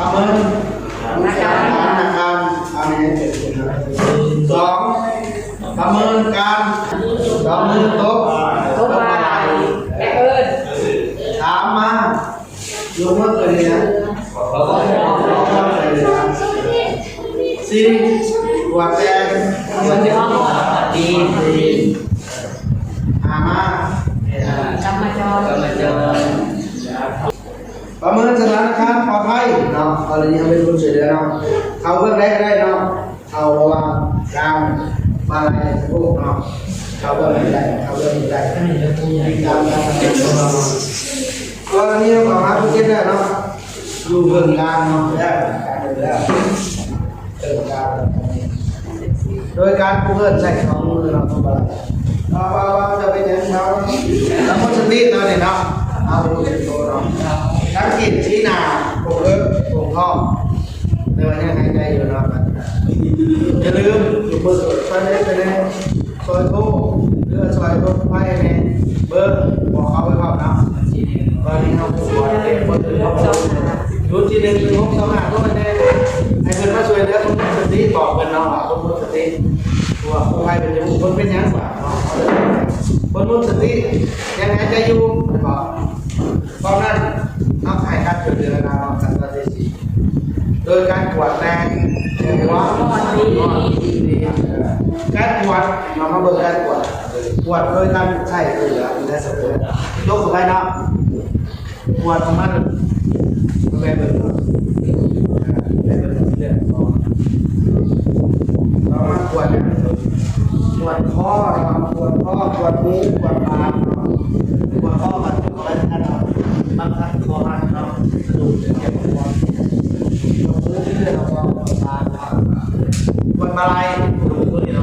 ประเมินการอันนี้สองประเมินการประเมินโต๊ะอะไรถามมาลงมาเลยนะสี่หัวแจงดีมากำมาจรประเมินสถานการณ์ปลอดภัยเนาะตอนนี้ยังเป็นคนเฉยเลยเนาะเอาเรื่องแรกได้เนาะเอาระวังกลางมาอะไรพวกเนาะเอาเรื่องได้เอาเรื่องได้กรณีของอาทุกข์ได้เนาะอยู่เรื่องกลางเนาะได้แล้วเรื่องกลางโดยการพูดใส่ของมือเราต้องว่าจะเป็นยังไงเราแล้วก็สติเราเนี่ยเนาะเอาดูสิโตเนาะทั้งกินชี้หน้าปกปกท้องในวันนี้หายใจอยู่เนาะอย่าลืมอยู่เบอร์ซอยนี้ไปเลยซอยโต้หรือซอยโต้ไปเนี่ยเบอร์บอกเขาไว้ก่อนนะวันนี้เราถูกวันเด็กคนอื่นเขารู้ที่หนึ่งถึง6 2 5ก็ไม่ได้ให้เพื่อนมาช่วยเหลือคนสติบอกกันเนาะคนสติตัวผู้ให้เป็นยังคนเป็นยังกว่าเนาะคนสติยังหายใจอยู่บอกเพราะนั้นต้องให้การช่วยเหลือเราสันติสีโดยการตรวจแรงว่าการตรวจเรามาเบิกการตรวจโดยการใช้เหลือในสมุดยกไปนะตรวจของมันไปเบิกเรามาตรวจตรวจข้อตรวจหูตรวจปากตรวจข้อมันตรวจอะไรกันเนาะบางครั้งคอหักเนาะกระดูกเจ็บปวดวันมาลัยดูตัวนี้เรา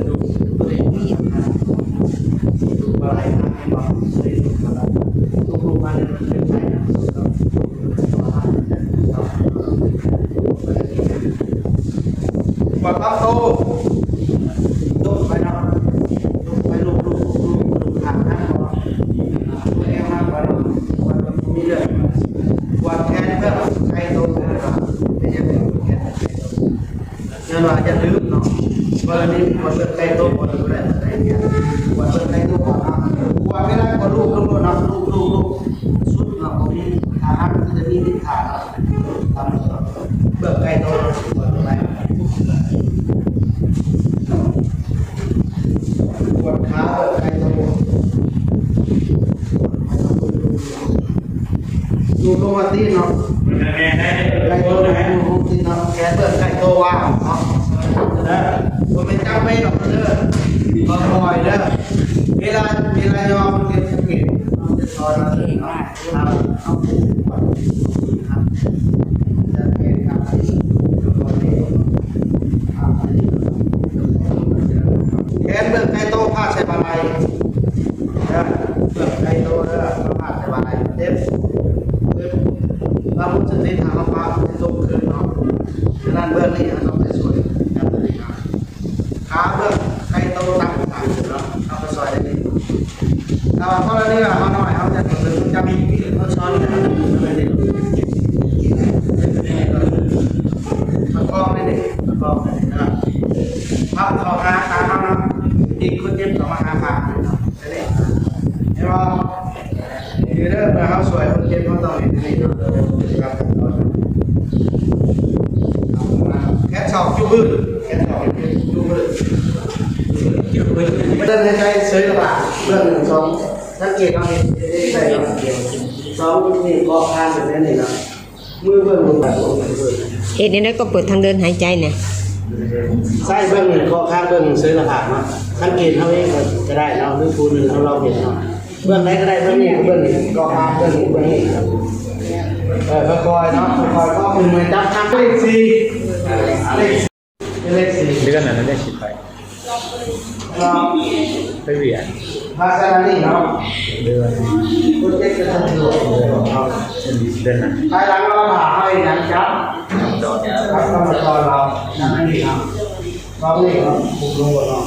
ดูตัวนี้ดูมาลัยทางให้บอกดูมาเลยเป็นไงวันตั้งโตดูไปเนาะดูไปลูกทางนั่งก่อนดูแอลมากกว่าเราวันมีเรื่องวันแค่เพื่อใครโตนะครับไม่ใช่เป็นแค่งั้นว่าจะลืมเนาะวันนี้วันเปิดใครโตวันดูแลอะไรเงี้ยวันเปิดใครโตก่อนนะวันไม่ได้ก็ลูกนะลูกสุดเนาะมีทหารจะมีทิศทางทำเปิดใครโตวันอะไรปวดขาเปิดใครโตดูลงมาตีเนาะไก่โตดูตีเนาะแกเปิดไก่โตว่าเนาะผมเป็นเจ้าไม่หรอกเด้อมาคอยเด้อเวลายอมเก็บเก็บจะสอนเราเองว่าเอาผูกก่อนครับจะเป็นการที่ตัวนี้แกเปิดไก่โตผ้าใช้บาลัยเปิดไก่โตเด้อผ้าใช้บาลัยเจ็บเราพูดถึงในทางฟ้าที่ลงคืนเนาะฉะนั้นเบื้องนี้เราจะสวยแบบนี้ครับขาเบื้องใครโตตั้งขาเนาะเอาไปซอยได้ดีแต่ว่าเพราะนี่เราหน่อยเขาจะมีเขาช้อนอะไรนี่มันกล้องได้ดิมันกล้องได้นะครับพับเขาหาขาเขาเนาะอีกคนเจ็บเขามาหาขาเนาะได้ดิเห็นไหมคือเรื่องเขาสวยคนเจ็บเขาต้องเห็นนี่เนาะแค่สอบจุบืนแค่สอบจุบืนเรื่องในใจเฉยหรือเปล่าเรื่อง1 2สังเกตเราเห็นใส่2นี่ก็ข้างแบบนี้เนาะมือเบื้องลงแบบเหตุนี้ก็เปิดทางเดินหายใจเนี่ยใส่เบื้องหนึ่งก็ข้างเบื้องเฉยหรือเปล่าเนาะสังเกตเขาเองก็ได้เนาะด้วยทูหนึ่งเราเห็นเนาะเบื้องไหนก็ได้เบื้องนี้เบื้องนี้ก็ข้างเบื้องนี้เบื้องนี้คอยเนาะคอยก็คือมันจับทำเลข4เลข4เดือนนั้นได้ฉีดไปเหรียญภาษานี่เนาะเดือนคุณเจ๊จะทำตัวเดือนนั้นภายหลังเราหาให้นังจับครับกรรมกรเรานั่นนี่ครับเราเนี่ยครับผูกลงเนาะ